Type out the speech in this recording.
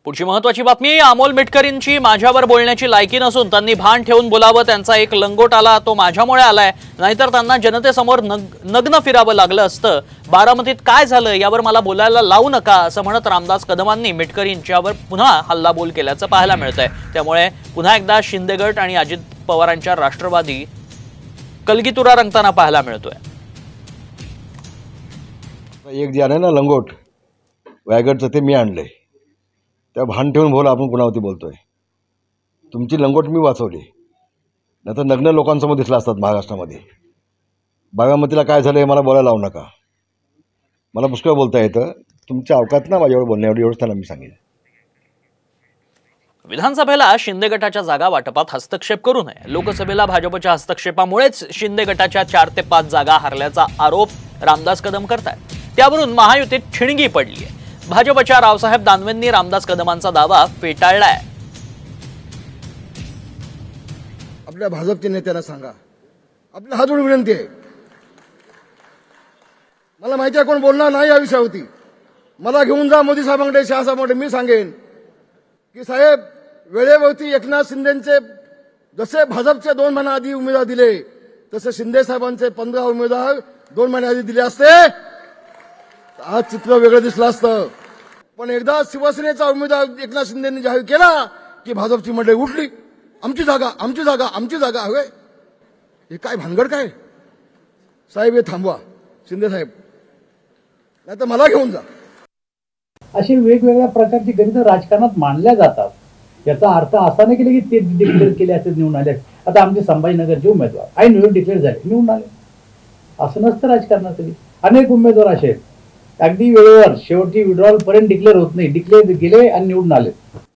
पुढची महत्त्वाची बातमी, अमोल मिटकरींची माझ्यावर बोलण्याची लायकी नसून त्यांनी भान ठेवून बोलावं। त्यांचा एक लंगोट आला, तो माझ्यामुळे आलाय, नाहीतर त्यांना जनतेसमोर नग्न फिरावं लागलं असतं। बारामतीत काय झालं यावर मला बोलायला लावू नका असं म्हणत रामदास कदमांनी मिटकरींच्यावर पुन्हा हल्लाबोल केल्याचं पाहायला मिळतंय। त्यामुळे पुन्हा एकदा शिंदे गट आणि अजित पवारांच्या राष्ट्रवादी कलगीतुरा रंगताना पाहायला मिळतोय। एक जे आहे ना लंगोट वायगडचं, ते मी आणलंय। त्या भान ठेवून बोला, आपण कुणावरती बोलतोय। तुमची लंगोट मी वाचवली, नाही तर नग्न लोकांसमोर दिसला असतात महाराष्ट्रामध्ये। बारामतीला काय झालं हे मला बोलायला लावू नका। मला पुष्कळ बोलता येतं, तुमच्या अवकात ना माझ्यावर बोलण्यावर, एवढंच त्यांना मी सांगेन। विधानसभेला शिंदे गटाच्या जागा वाटपात हस्तक्षेप करू नये। लोकसभेला भाजपच्या हस्तक्षेपामुळेच शिंदे गटाच्या 4 ते 5 जागा हरल्याचा आरोप रामदास कदम करतायत। त्यावरून महायुतीत ठिणगी पडली आहे। भाजपच्या रावसाहेब दानवेंनी रामदास कदमांचा दावा फेटाळलाय। आपल्या भाजपच्या नेत्यांना सांगा, आपल्या हात जोडून विनंती आहे, मला माहिती आहे कोण बोलणार नाही या विषयावरती। मला घेऊन जा मोदी साहेबांकडे, शहा साहेबांकडे। मी सांगेन की साहेब, वेळेवरती एकनाथ शिंदेचे जसे भाजपचे 2 महिने आधी उमेदवार दिले, तसे शिंदे साहेबांचे 15 उमेदवार 2 महिने आधी दिले असते, आज चित्र वेगळं दिसलं असतं। पण एकदा शिवसेनेचा उमेदवार एकनाथ शिंदेंनी जाहीर केला की भाजपची मंडळी उठली, आमची जागा, आमची जागा, आमची जागा हवे। हे काय भानगड काय साहेब? हे थांबवा शिंदे साहेब, नाही तर मला घेऊन जा। अशी वेगवेगळ्या प्रकारची गणितं राजकारणात मांडल्या जातात। याचा अर्थ असा नाही की ते डिक्लेअर केले असे निवडून आले। आता आमचे संभाजीनगरचे उमेदवार ऐन वेळी डिक्लेअर झाले, निवडून आले, असं नसतं राजकारणात। अनेक उमेदवार असे आहेत अगदी वेळेवर शेवटी विड्रॉल पर्यंत डिक्लेअर होत नाही, डिक्लेअर गेले आणि निवडून आले।